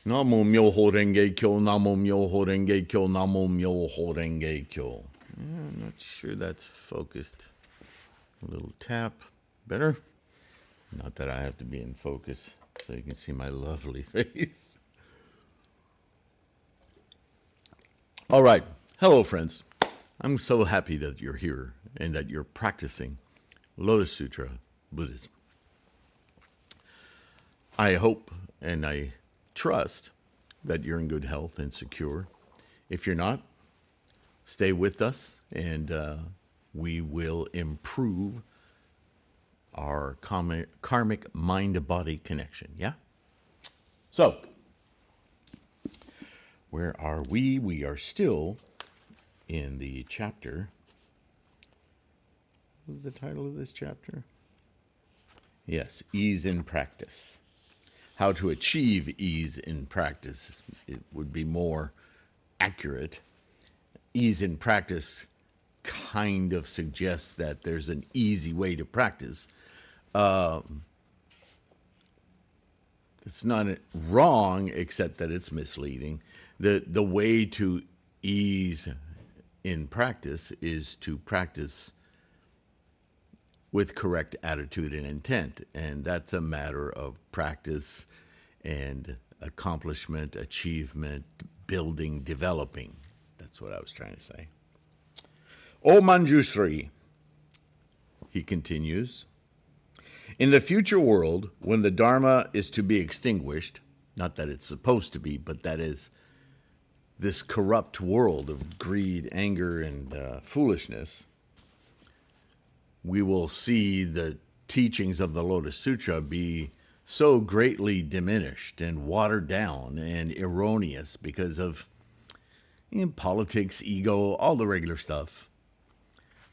Namo MyoHoRenGeKyo, Namo MyoHoRenGeKyo, Namo MyoHoRenGeKyo. I'm not sure that's focused. A little tap. Better? Not that I have to be in focus so you can see my lovely face. All right. Hello, friends. I'm so happy that you're here and that you're practicing Lotus Sutra Buddhism. I hope and I trust that you're in good health and secure. If you're not, stay with us and we will improve our karmic mind-body connection, yeah? So, where are we? We are still in the chapter. What was the title of this chapter? Yes, Ease in Practice. How to achieve ease in practice. It would be more accurate. Ease in practice kind of suggests that there's an easy way to practice. It's not wrong, except that it's misleading. The way to ease in practice is to practice with correct attitude and intent. And that's a matter of practice and accomplishment, achievement, building, developing. That's what I was trying to say. O Manjusri, he continues, in the future world, when the Dharma is to be extinguished, not that it's supposed to be, but that is this corrupt world of greed, anger, and foolishness, we will see the teachings of the Lotus Sutra be so greatly diminished and watered down and erroneous because of politics, ego, all the regular stuff,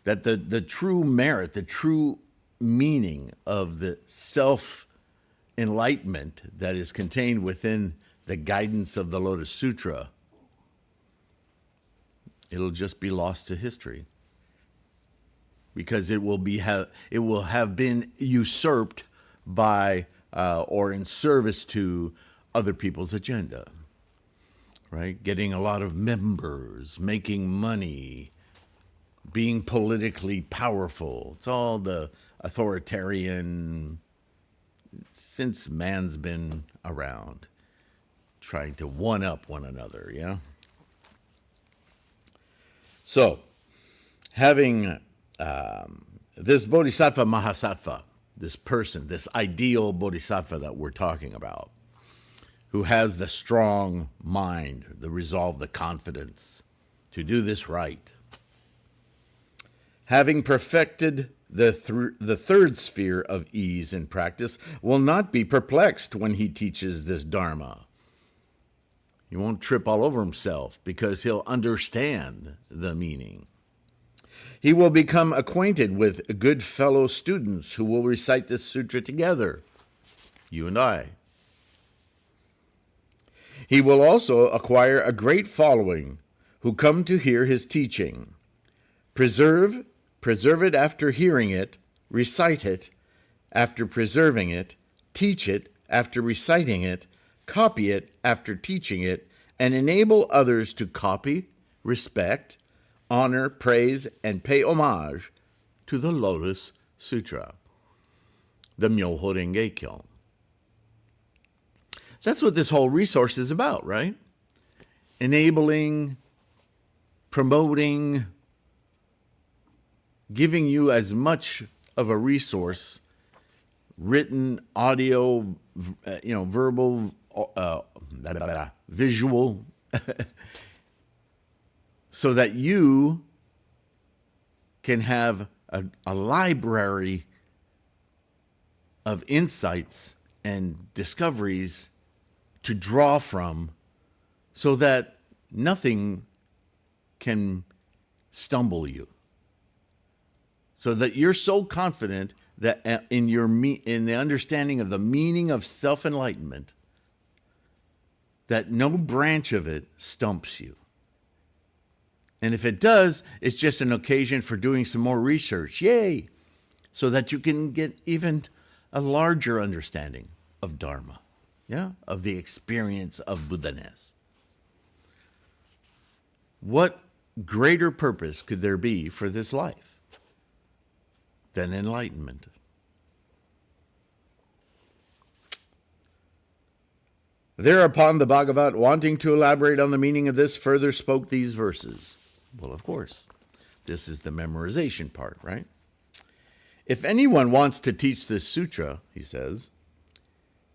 that the true merit, the true meaning of the self-enlightenment that is contained within the guidance of the Lotus Sutra, it'll just be lost to history. Because it will have been usurped by or in service to other people's agenda, right? Getting a lot of members, making money, being politically powerful. It's all the authoritarian, since man's been around, trying to one-up one another, yeah? So, having this Bodhisattva Mahasattva, this person, this ideal Bodhisattva that we're talking about, who has the strong mind, the resolve, the confidence to do this right. Having perfected the third sphere of ease in practice, will not be perplexed when he teaches this Dharma. He won't trip all over himself because he'll understand the meaning. He will become acquainted with good fellow students who will recite this sutra together, you and I. He will also acquire a great following who come to hear his teaching. Preserve it after hearing it, recite it after preserving it, teach it after reciting it, copy it after teaching it, and enable others to copy, respect, honor, praise, and pay homage to the Lotus Sutra, the MyoHoRenGeKyo. That's what this whole resource is about, right? Enabling, promoting, giving you as much of a resource, written, audio, verbal, visual, so that you can have a library of insights and discoveries to draw from so that nothing can stumble you. So that you're so confident that in the understanding of the meaning of self-enlightenment, that no branch of it stumps you. And if it does, it's just an occasion for doing some more research. Yay! So that you can get even a larger understanding of Dharma. yeah, of the experience of Buddha-ness. What greater purpose could there be for this life than enlightenment? Thereupon the Bhagavat, wanting to elaborate on the meaning of this, further spoke these verses. Well, of course, this is the memorization part, right? If anyone wants to teach this sutra, he says,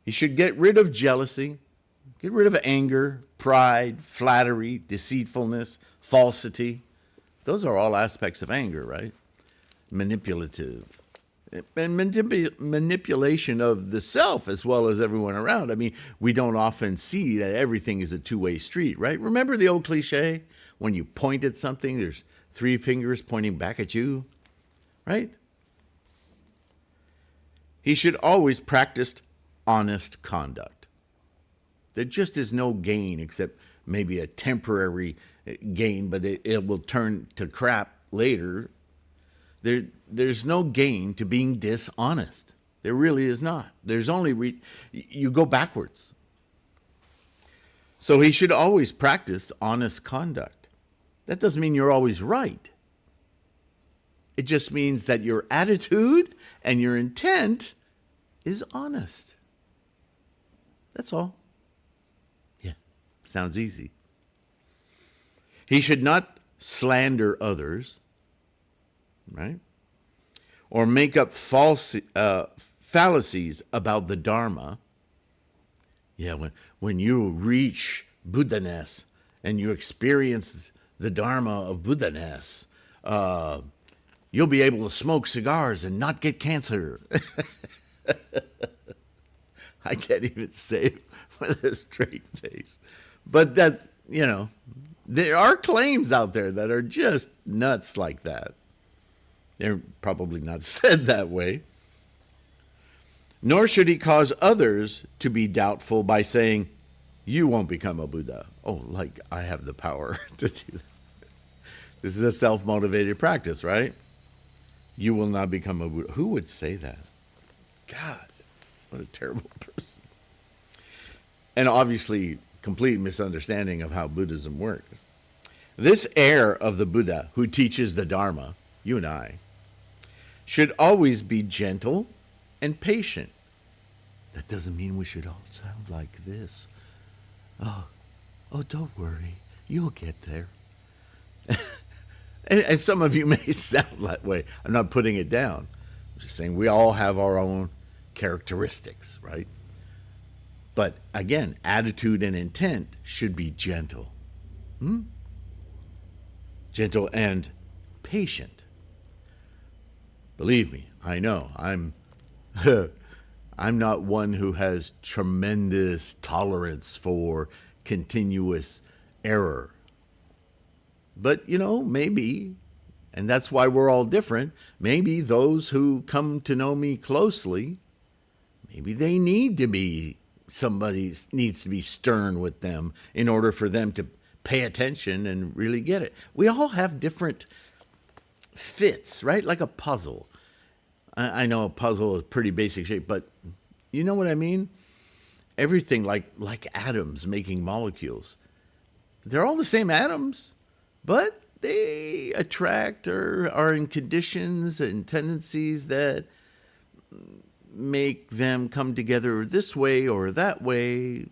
he should get rid of jealousy, get rid of anger, pride, flattery, deceitfulness, falsity. Those are all aspects of anger, right? Manipulative. And manipulation of the self as well as everyone around. I mean, we don't often see that everything is a two-way street, right? Remember the old cliche? When you point at something, there's three fingers pointing back at you, right? He should always practice honest conduct. There just is no gain except maybe a temporary gain, but it will turn to crap later. There's no gain to being dishonest. There really is not. There's only, you go backwards. So he should always practice honest conduct. That doesn't mean you're always right. It just means that your attitude and your intent is honest. That's all. Yeah, sounds easy. He should not slander others, right? Or make up false fallacies about the Dharma. Yeah, when you reach Buddha-ness and you experience the Dharma of Buddha-ness, you'll be able to smoke cigars and not get cancer. I can't even say it with a straight face. But that's, there are claims out there that are just nuts like that. They're probably not said that way. Nor should he cause others to be doubtful by saying, you won't become a Buddha. Oh, like I have the power to do that. This is a self-motivated practice, right? You will not become a Buddha. Who would say that? God, what a terrible person. And obviously, complete misunderstanding of how Buddhism works. This heir of the Buddha who teaches the Dharma, you and I, should always be gentle and patient. That doesn't mean we should all sound like this. Oh, don't worry. You'll get there. and some of you may sound that way. I'm not putting it down. I'm just saying we all have our own characteristics, right? But again, attitude and intent should be gentle. Gentle and patient. Believe me, I know. I'm not one who has tremendous tolerance for continuous error. But, maybe, and that's why we're all different, maybe those who come to know me closely, maybe they need to be, somebody needs to be stern with them in order for them to pay attention and really get it. We all have different fits, right? Like a puzzle. I know a puzzle is pretty basic shape, but you know what I mean? Everything like atoms making molecules. They're all the same atoms, but they attract or are in conditions and tendencies that make them come together this way or that way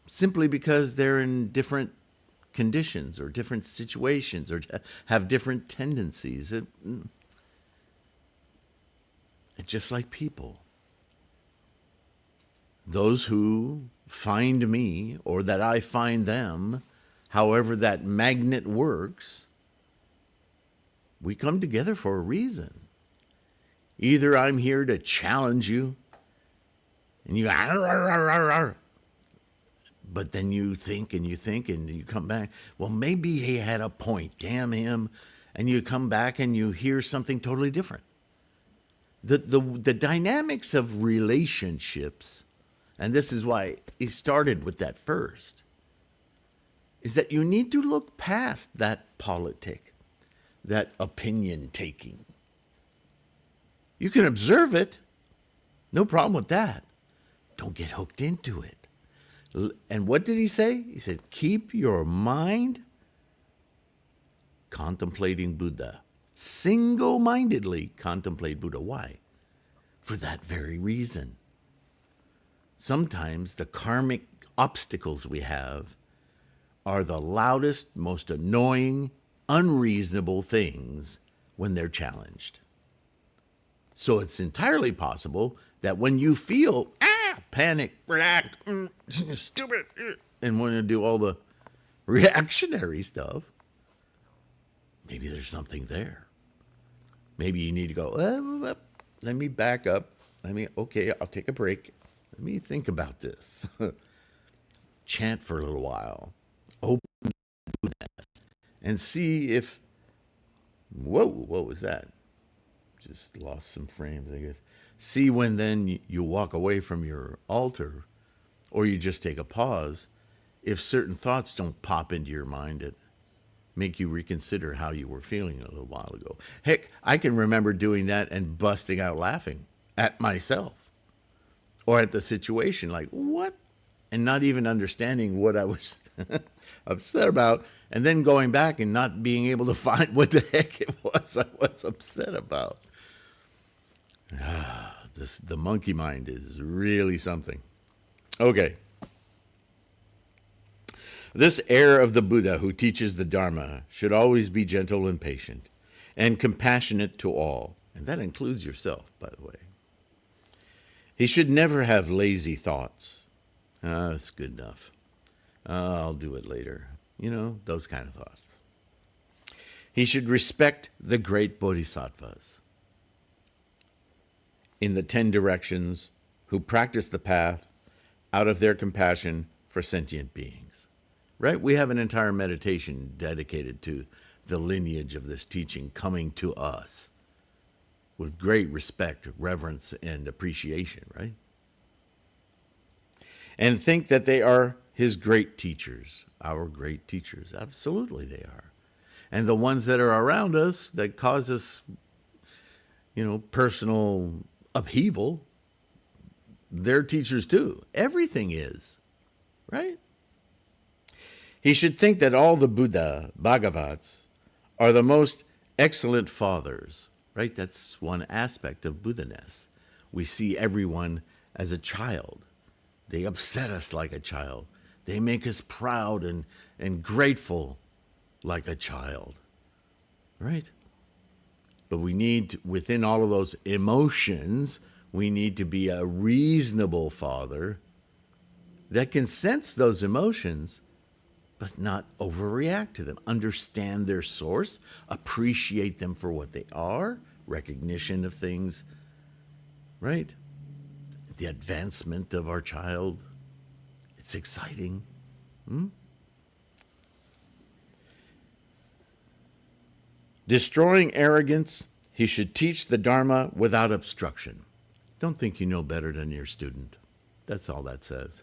simply because they're in different conditions or different situations or have different tendencies. It's just like people. Those who find me or that I find them, however that magnet works, we come together for a reason. Either I'm here to challenge you and you go, but then you think and you come back, well, maybe he had a point, damn him, and you come back and you hear something totally different. The dynamics of relationships, and this is why he started with that first, is that you need to look past that politic, that opinion taking. You can observe it, no problem with that. Don't get hooked into it. And what did he say? He said, keep your mind contemplating Buddha. Single-mindedly contemplate Buddha. Why? For that very reason. Sometimes the karmic obstacles we have are the loudest, most annoying, unreasonable things when they're challenged. So it's entirely possible that when you feel panic, react, stupid, and want to do all the reactionary stuff, maybe there's something there. Maybe you need to go, let me back up. I'll take a break. Let me think about this. Chant for a little while. Open and see if, what was that? Just lost some frames, I guess. See when then you walk away from your altar, or you just take a pause, if certain thoughts don't pop into your mind that make you reconsider how you were feeling a little while ago. Heck, I can remember doing that and busting out laughing at myself or at the situation, like, what? And not even understanding what I was upset about, and then going back and not being able to find what the heck it was I was upset about. The monkey mind is really something. Okay. This heir of the Buddha who teaches the Dharma should always be gentle and patient and compassionate to all. And that includes yourself, by the way. He should never have lazy thoughts. That's good enough. I'll do it later. Those kind of thoughts. He should respect the great bodhisattvas in the 10 directions who practice the path out of their compassion for sentient beings. Right? We have an entire meditation dedicated to the lineage of this teaching coming to us with great respect, reverence, and appreciation, right? And think that they are his great teachers, our great teachers. Absolutely they are. And the ones that are around us that cause us, personal upheaval, they're teachers too. Everything is, right? He should think that all the Buddha, Bhagavats, are the most excellent fathers, right? That's one aspect of Buddha-ness. We see everyone as a child. They upset us like a child. They make us proud and grateful like a child, right? But we need, within all of those emotions, we need to be a reasonable father that can sense those emotions, but not overreact to them. Understand their source, appreciate them for what they are, recognition of things, right? The advancement of our child. It's exciting. Destroying arrogance, he should teach the Dharma without obstruction. Don't think you know better than your student. That's all that says,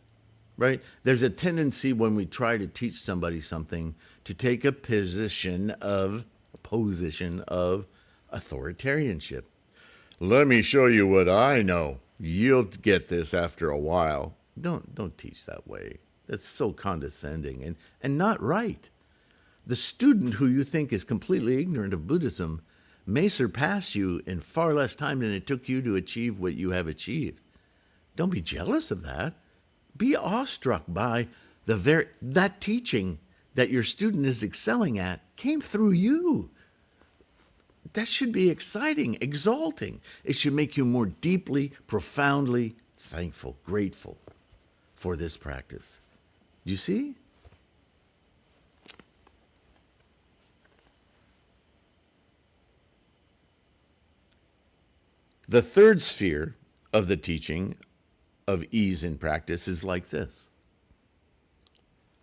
right? There's a tendency when we try to teach somebody something to take a position of authoritarianship. Let me show you what I know. You'll get this after a while. Don't teach that way. That's so condescending and not right. The student who you think is completely ignorant of Buddhism may surpass you in far less time than it took you to achieve what you have achieved. Don't be jealous of that. Be awestruck by that teaching that your student is excelling at came through you. That should be exciting, exalting. It should make you more deeply, profoundly thankful, grateful for this practice. Do you see? The third sphere of the teaching of ease in practice is like this.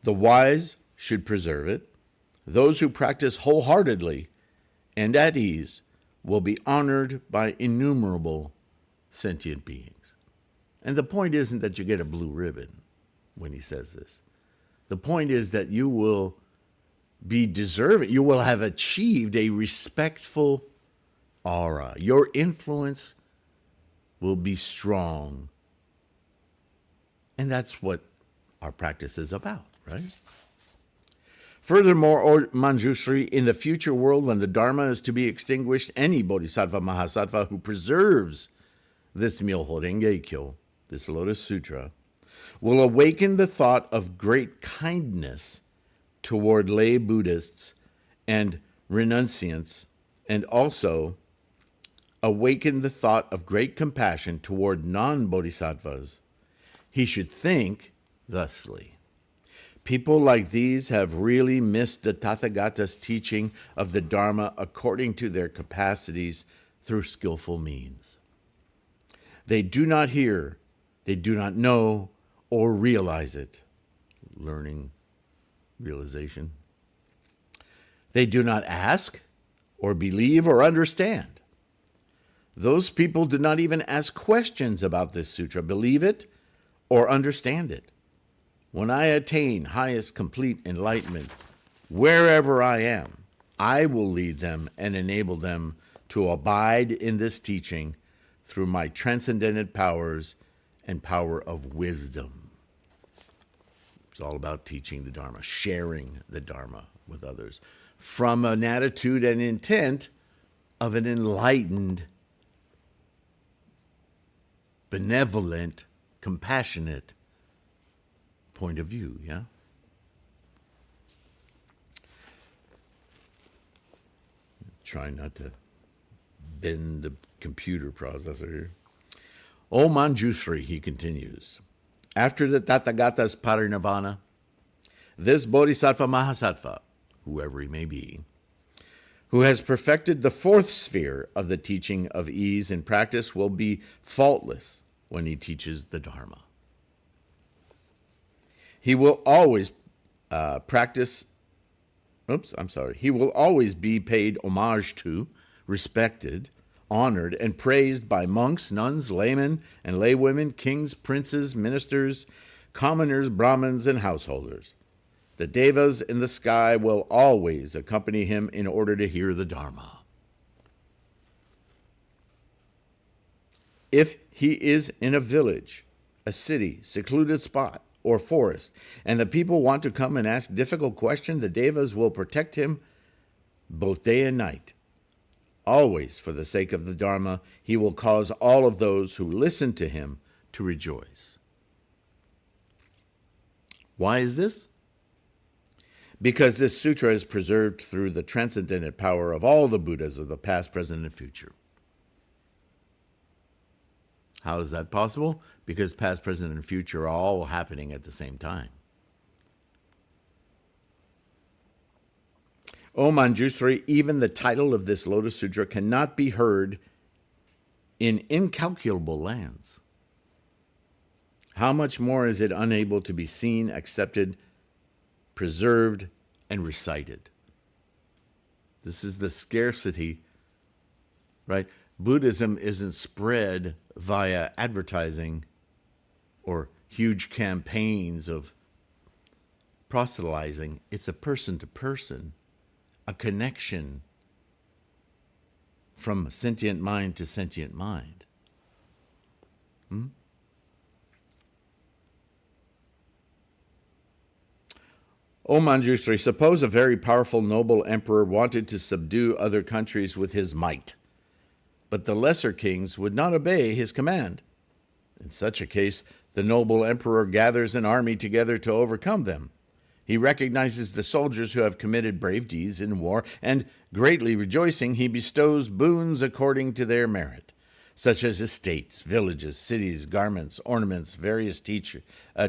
The wise should preserve it. Those who practice wholeheartedly and at ease will be honored by innumerable sentient beings. And the point isn't that you get a blue ribbon when he says this. The point is that you will be deserving, you will have achieved a respectful aura. Your influence will be strong And that's what our practice is about, right? Furthermore, O Manjushri, in the future world when the Dharma is to be extinguished, any Bodhisattva Mahasattva who preserves this MyoHoRenGeKyo, this Lotus Sutra, will awaken the thought of great kindness toward lay Buddhists and renunciants, and also awaken the thought of great compassion toward non-bodhisattvas. He should think thusly. People like these have really missed the Tathagata's teaching of the Dharma according to their capacities through skillful means. They do not hear, they do not know, or realize it. Learning, realization. They do not ask, or believe, or understand. Those people do not even ask questions about this sutra, believe it, or understand it. When I attain highest complete enlightenment, wherever I am, I will lead them and enable them to abide in this teaching through my transcendental powers and power of wisdom. It's all about teaching the Dharma, sharing the Dharma with others from an attitude and intent of an enlightened, benevolent, compassionate point of view, yeah? Try not to bend the computer processor here. O Manjushri, he continues, after the Tathagata's parinirvana, this Bodhisattva Mahasattva, whoever he may be, who has perfected the fourth sphere of the teaching of ease in practice, will be faultless when he teaches the Dharma. He will always He will always be paid homage to, respected, honored, and praised by monks, nuns, laymen, and laywomen, kings, princes, ministers, commoners, Brahmins, and householders. The devas in the sky will always accompany him in order to hear the Dharma. If he is in a village, a city, secluded spot, or forest, and the people want to come and ask difficult questions, the devas will protect him both day and night. Always, for the sake of the Dharma, he will cause all of those who listen to him to rejoice. Why is this? Because this sutra is preserved through the transcendental power of all the Buddhas of the past, present, and future. How is that possible? Because past, present, and future are all happening at the same time. O Manjushri, even the title of this Lotus Sutra cannot be heard in incalculable lands. How much more is it unable to be seen, accepted, preserved, and recited? This is the scarcity, right? Buddhism isn't spread via advertising or huge campaigns of proselytizing. It's a person-to-person, a connection from sentient mind to sentient mind. O Manjushri, suppose a very powerful noble emperor wanted to subdue other countries with his might, but the lesser kings would not obey his command. In such a case, the noble emperor gathers an army together to overcome them. He recognizes the soldiers who have committed brave deeds in war, and, greatly rejoicing, he bestows boons according to their merit, such as estates, villages, cities, garments, ornaments, various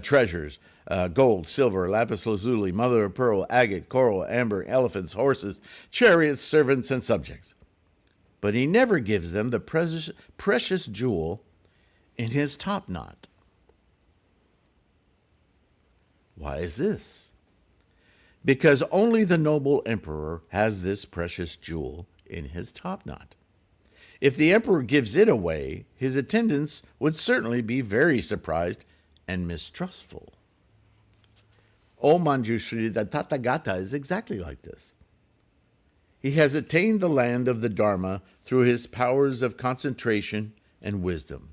treasures, gold, silver, lapis lazuli, mother of pearl, agate, coral, amber, elephants, horses, chariots, servants, and subjects. But he never gives them the precious jewel in his top knot. Why is this? Because only the noble emperor has this precious jewel in his top knot. If the emperor gives it away, his attendants would certainly be very surprised and mistrustful. O Manjushri, the Tathagata is exactly like this. He has attained the land of the Dharma through his powers of concentration and wisdom.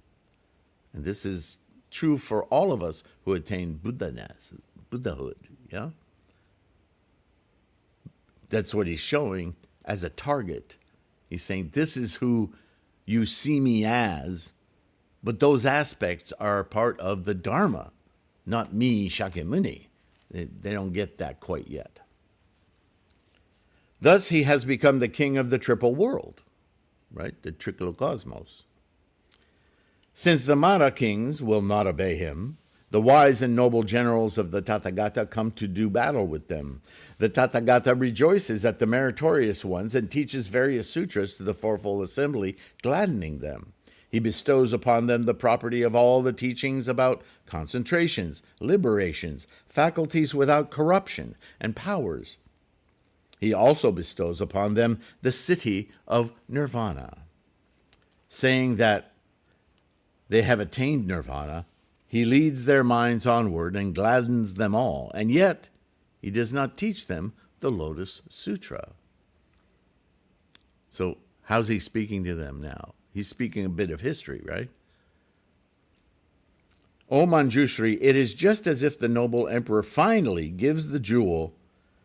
And this is true for all of us who attain Buddhahood. Yeah, that's what he's showing as a target. He's saying, this is who you see me as, but those aspects are part of the Dharma, not me, Shakyamuni. They don't get that quite yet. Thus, he has become the king of the triple world, right? The tricolocosmos. Since the Mara kings will not obey him, the wise and noble generals of the Tathagata come to do battle with them. The Tathagata rejoices at the meritorious ones and teaches various sutras to the fourfold assembly, gladdening them. He bestows upon them the property of all the teachings about concentrations, liberations, faculties without corruption, and powers. He also bestows upon them the city of nirvana, saying that they have attained nirvana. He leads their minds onward and gladdens them all, and yet he does not teach them the Lotus Sutra. So how's he speaking to them now? He's speaking a bit of history, right? O Manjushri, it is just as if the noble emperor finally gives the jewel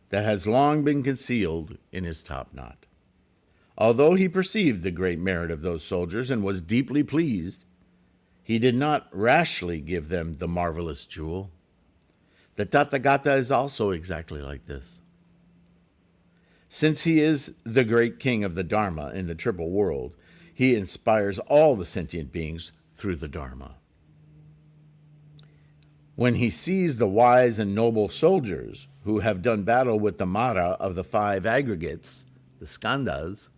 that has long been concealed in his top knot. Although he perceived the great merit of those soldiers and was deeply pleased, he did not rashly give them the marvelous jewel. The Tathagata is also exactly like this. Since he is the great king of the Dharma in the triple world, he inspires all the sentient beings through the Dharma. When he sees the wise and noble soldiers who have done battle with the Mara of the five aggregates, the skandhas,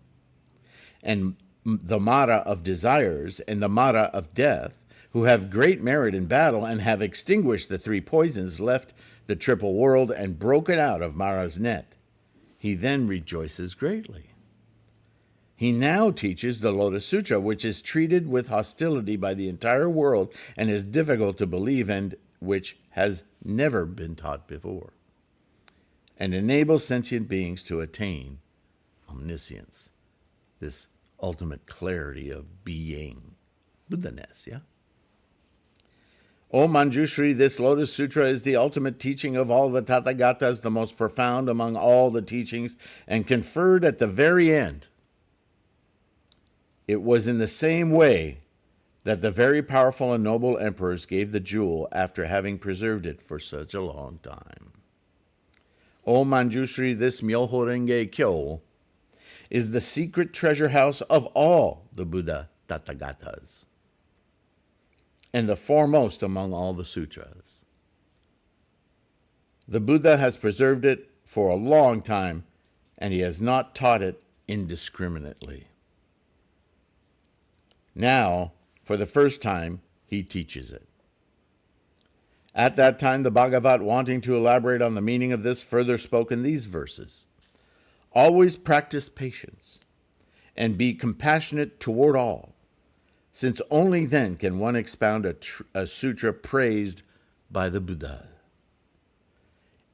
and the Mara of desires and the Mara of death, who have great merit in battle and have extinguished the three poisons, left the triple world, and broken out of Mara's net, he then rejoices greatly. He now teaches the Lotus Sutra, which is treated with hostility by the entire world and is difficult to believe, and which has never been taught before, and enables sentient beings to attain omniscience, this ultimate clarity of being, Buddha-ness, yeah? O Manjushri, this Lotus Sutra is the ultimate teaching of all the Tathagatas, the most profound among all the teachings, and conferred at the very end. It was in the same way that the very powerful and noble emperors gave the jewel after having preserved it for such a long time. O Manjushri, this MyoHoRenGeKyo is the secret treasure house of all the Buddha Tathagatas, and the foremost among all the sutras. The Buddha has preserved it for a long time, and he has not taught it indiscriminately. Now, for the first time, he teaches it. At that time, the Bhagavat, wanting to elaborate on the meaning of this, further spoke in these verses. Always practice patience, and be compassionate toward all, since only then can one expound a sutra praised by the Buddha.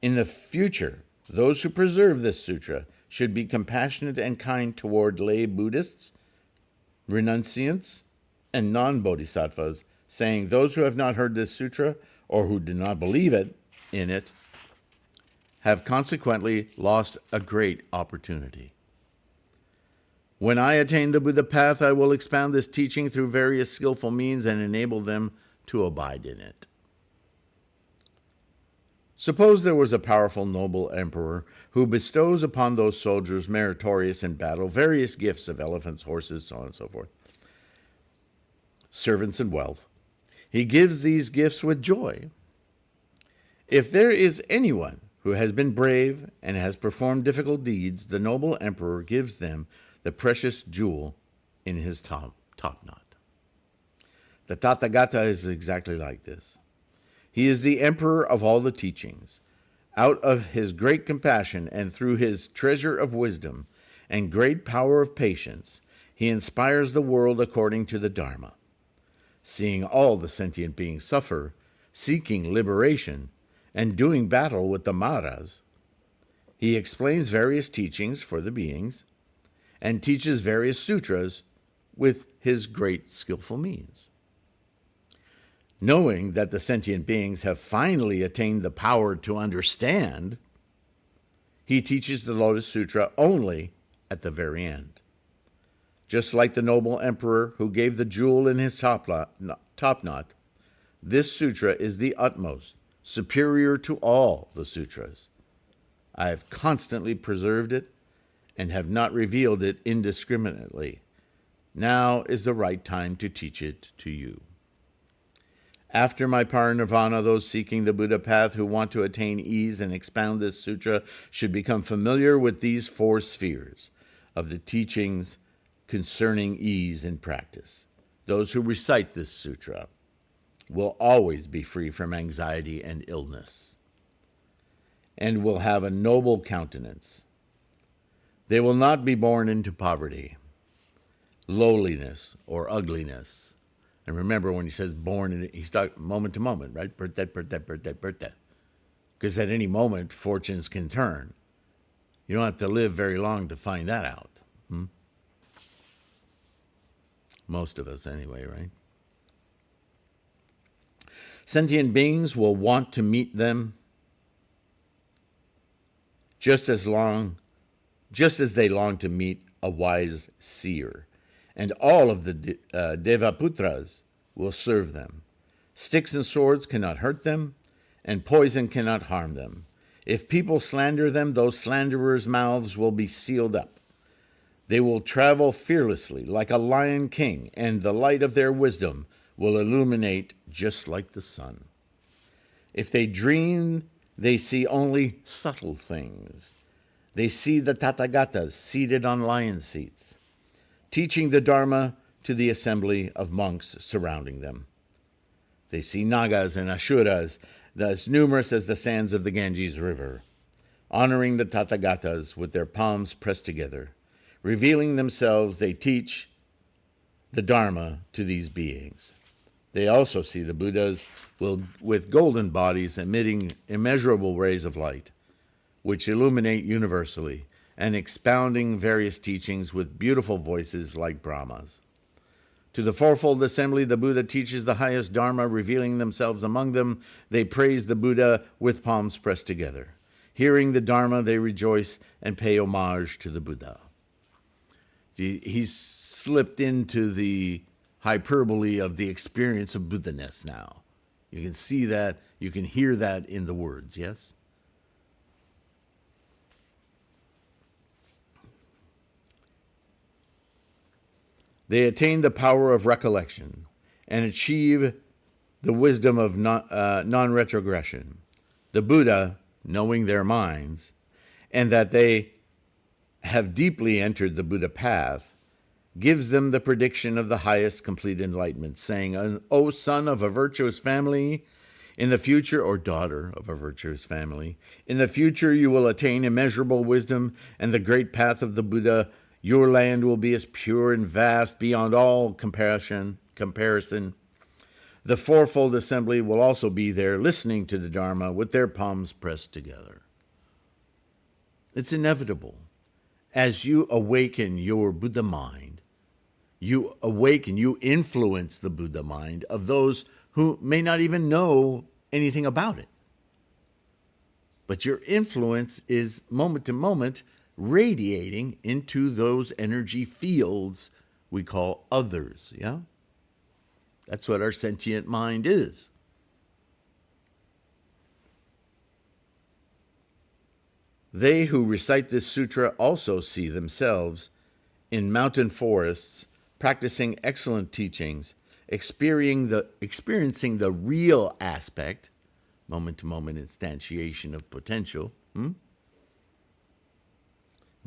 In the future, those who preserve this sutra should be compassionate and kind toward lay Buddhists, renunciants, and non-bodhisattvas, saying, those who have not heard this sutra, or who do not believe in it, have consequently lost a great opportunity. When I attain the Buddha path, I will expound this teaching through various skillful means and enable them to abide in it. Suppose there was a powerful noble emperor who bestows upon those soldiers meritorious in battle various gifts of elephants, horses, so on and so forth, servants and wealth. He gives these gifts with joy. If there is anyone who has been brave and has performed difficult deeds, the noble emperor gives them the precious jewel in his top knot. The Tathagata is exactly like this. He is the emperor of all the teachings. Out of his great compassion and through his treasure of wisdom and great power of patience, he inspires the world according to the Dharma. Seeing all the sentient beings suffer, seeking liberation, and doing battle with the Maras, he explains various teachings for the beings and teaches various sutras with his great skillful means. Knowing that the sentient beings have finally attained the power to understand, he teaches the Lotus Sutra only at the very end. Just like the noble emperor who gave the jewel in his top knot, this sutra is the utmost, superior to all the sutras. I have constantly preserved it and have not revealed it indiscriminately. Now is the right time to teach it to you. After my parinirvana, those seeking the Buddha path who want to attain ease and expound this sutra should become familiar with these 4 spheres of the teachings concerning ease in practice. Those who recite this sutra will always be free from anxiety and illness, and will have a noble countenance. They will not be born into poverty, lowliness, or ugliness. And remember, when he says born, he's talking moment to moment, right? Birthday. Because at any moment, fortunes can turn. You don't have to live very long to find that out. Most of us anyway, right? Sentient beings will want to meet them just as they long to meet a wise seer. And all of the Devaputras will serve them. Sticks and swords cannot hurt them, and poison cannot harm them. If people slander them, those slanderers' mouths will be sealed up. They will travel fearlessly like a lion king, and the light of their wisdom will illuminate just like the sun. If they dream, they see only subtle things. They see the Tathagatas seated on lion seats, teaching the Dharma to the assembly of monks surrounding them. They see Nagas and Asuras as numerous as the sands of the Ganges River, honoring the Tathagatas with their palms pressed together. Revealing themselves, they teach the Dharma to these beings. They also see the Buddhas with golden bodies emitting immeasurable rays of light, which illuminate universally, and expounding various teachings with beautiful voices like Brahmas. To the fourfold assembly, the Buddha teaches the highest Dharma, revealing themselves among them. They praise the Buddha with palms pressed together. Hearing the Dharma, they rejoice and pay homage to the Buddha. He's slipped into the hyperbole of the experience of Buddha-ness now. You can see that, you can hear that in the words, yes? They attain the power of recollection and achieve the wisdom of non-retrogression. The Buddha, knowing their minds, and that they have deeply entered the Buddha path, gives them the prediction of the highest complete enlightenment, saying, O son of a virtuous family, in the future, or daughter of a virtuous family, in the future you will attain immeasurable wisdom and the great path of the Buddha. Your land will be as pure and vast beyond all comparison. The fourfold assembly will also be there, listening to the Dharma with their palms pressed together. It's inevitable. As you awaken your Buddha mind, you influence the Buddha mind of those who may not even know anything about it. But your influence is moment to moment radiating into those energy fields we call others, yeah? That's what our sentient mind is. They who recite this sutra also see themselves in mountain forests, practicing excellent teachings, experiencing the real aspect, moment-to-moment instantiation of potential,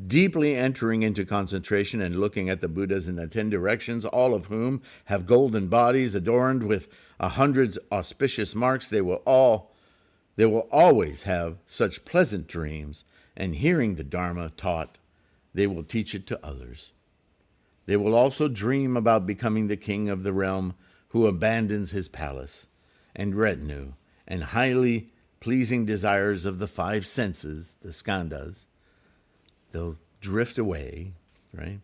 deeply entering into concentration and looking at the Buddhas in the 10 directions, all of whom have golden bodies adorned with 100 auspicious marks. They will always have such pleasant dreams, and hearing the Dharma taught, they will teach it to others. They will also dream about becoming the king of the realm who abandons his palace and retinue and highly pleasing desires of the 5 senses, the skandhas. They'll drift away, right?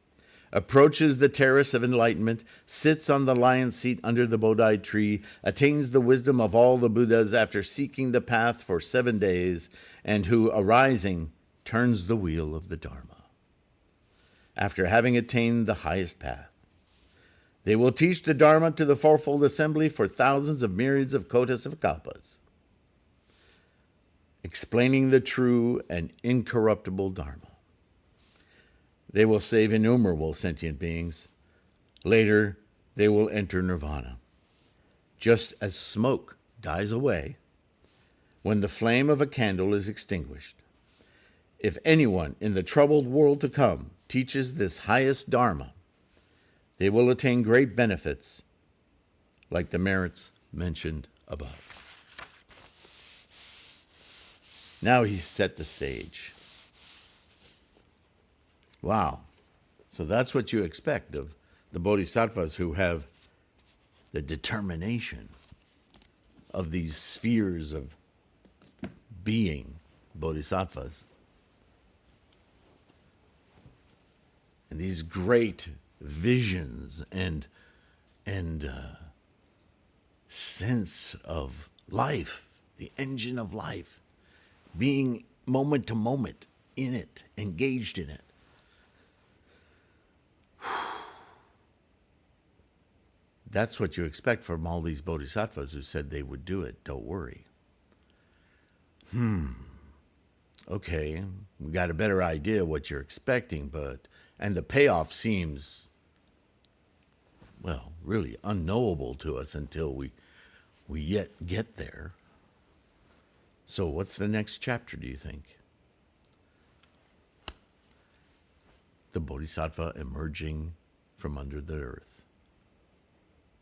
approaches the terrace of enlightenment, sits on the lion seat under the Bodhi tree, attains the wisdom of all the Buddhas after seeking the path for 7 days, and who, arising, turns the wheel of the Dharma. After having attained the highest path, they will teach the Dharma to the fourfold assembly for thousands of myriads of kotas of kalpas, explaining the true and incorruptible Dharma. They will save innumerable sentient beings. Later, they will enter nirvana. Just as smoke dies away when the flame of a candle is extinguished. If anyone in the troubled world to come teaches this highest Dharma, they will attain great benefits like the merits mentioned above. Now he's set the stage. Wow. So that's what you expect of the bodhisattvas who have the determination of these spheres of being, bodhisattvas. And these great visions and sense of life, the engine of life, being moment to moment in it, engaged in it. That's what you expect from all these bodhisattvas who said they would do it. Don't worry. Okay, we got a better idea what you're expecting, and the payoff seems, well, really unknowable to us until we yet get there. So what's the next chapter, do you think? The bodhisattva emerging from under the earth.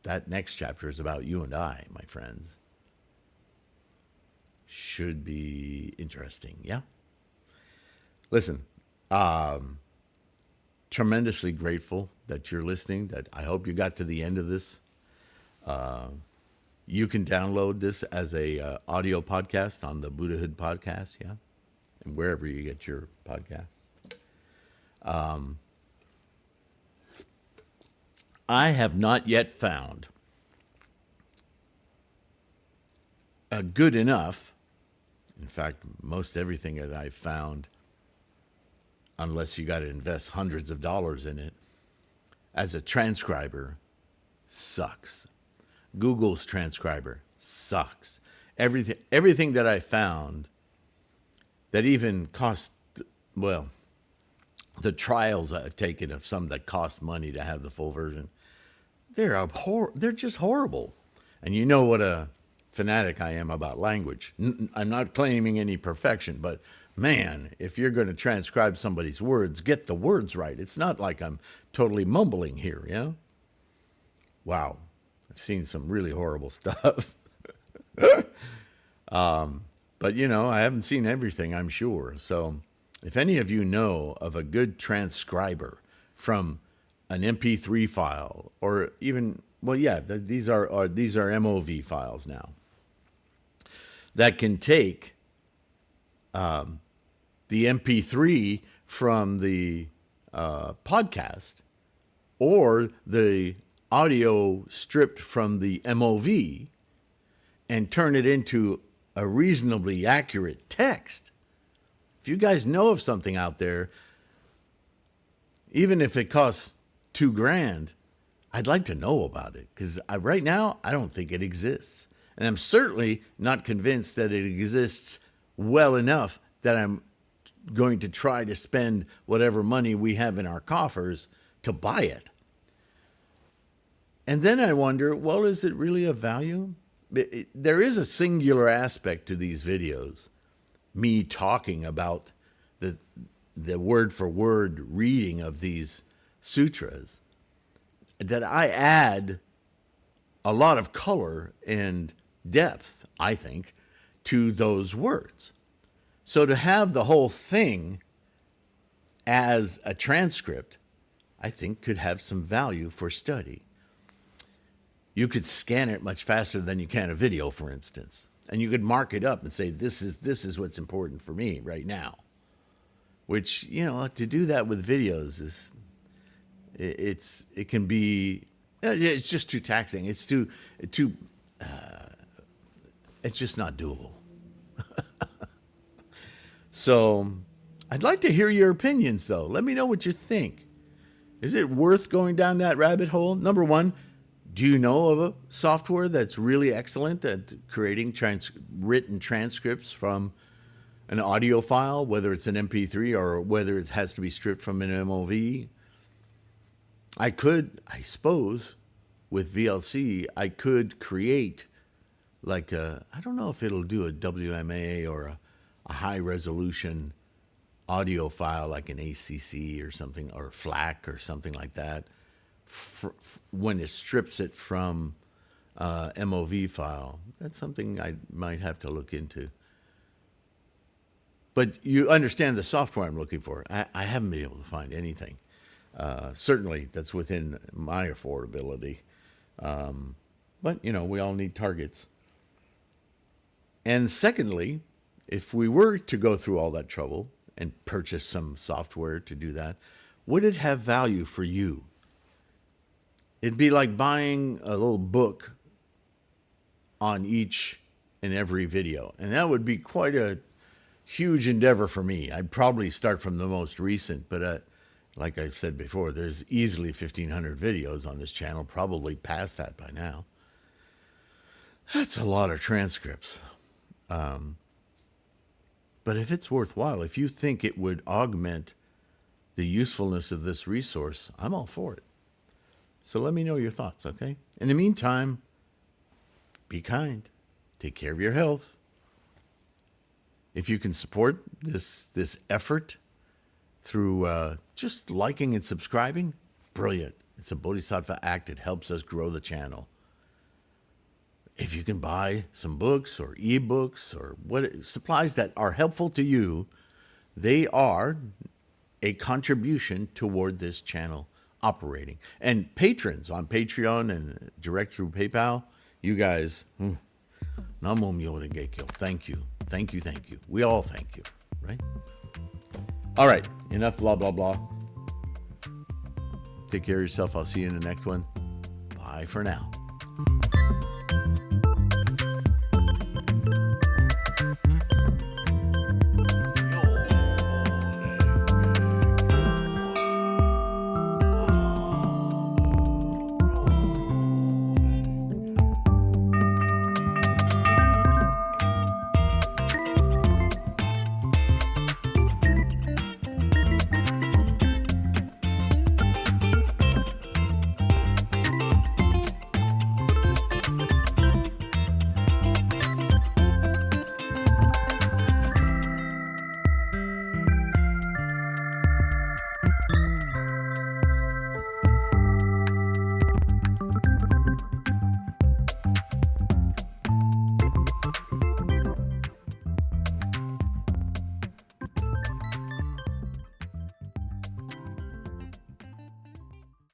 That next chapter is about you and I, my friends. Should be interesting, yeah? Listen, tremendously grateful that you're listening. That I hope you got to the end of this. You can download this as a audio podcast on the Buddhahood podcast, yeah? And wherever you get your podcasts. I have not yet found a good enough, in fact, most everything that I've found, unless you got to invest hundreds of dollars in it, as a transcriber, sucks. Google's transcriber sucks. Everything that I found that even cost, well, the trials I've taken of some that cost money to have the full version, they're just horrible. And you know what a fanatic I am about language. I'm not claiming any perfection, but man, if you're going to transcribe somebody's words, get the words right. It's not like I'm totally mumbling here, yeah? Wow. I've seen some really horrible stuff. But, you know, I haven't seen everything, I'm sure. So if any of you know of a good transcriber from an MP3 file or even, well, yeah, these are MOV files now, that can take the MP3 from the podcast or the audio stripped from the MOV and turn it into a reasonably accurate text. If you guys know of something out there, even if it costs $2,000, I'd like to know about it, because right now I don't think it exists. And I'm certainly not convinced that it exists well enough that I'm going to try to spend whatever money we have in our coffers to buy it. And then I wonder, well, is it really of value? There is a singular aspect to these videos, me talking about the word for word reading of these sutras, that I add a lot of color and depth, I think, to those words. So to have the whole thing as a transcript, I think could have some value for study. You could scan it much faster than you can a video, for instance. And you could mark it up and say, this is what's important for me right now. Which, you know, to do that with videos It can be, it's just too taxing. It's just not doable. So I'd like to hear your opinions, though. Let me know what you think. Is it worth going down that rabbit hole? Number one, do you know of a software that's really excellent at creating written transcripts from an audio file, whether it's an MP3 or whether it has to be stripped from an MOV? I suppose, with VLC, I could create like I don't know if it'll do a WMA or a high resolution audio file like an ACC or something, or FLAC or something like that, when it strips it from MOV file. That's something I might have to look into. But you understand the software I'm looking for. I haven't been able to find anything. Certainly that's within my affordability. But, we all need targets. And secondly, if we were to go through all that trouble and purchase some software to do that, would it have value for you? It'd be like buying a little book on each and every video. And that would be quite a huge endeavor for me. I'd probably start from the most recent, but like I've said before, there's easily 1,500 videos on this channel, probably past that by now. That's a lot of transcripts. But if it's worthwhile, if you think it would augment the usefulness of this resource, I'm all for it. So let me know your thoughts, okay? In the meantime, be kind. Take care of your health. If you can support this effort through just liking and subscribing, brilliant. It's a Bodhisattva act. It helps us grow the channel. If you can buy some books or ebooks or supplies that are helpful to you, they are a contribution toward this channel operating. And patrons on Patreon and direct through PayPal, you guys, Namo MyoHoRenGeKyo. Thank you. Thank you. Thank you. We all thank you, right? All right. Enough blah, blah, blah. Take care of yourself. I'll see you in the next one. Bye for now.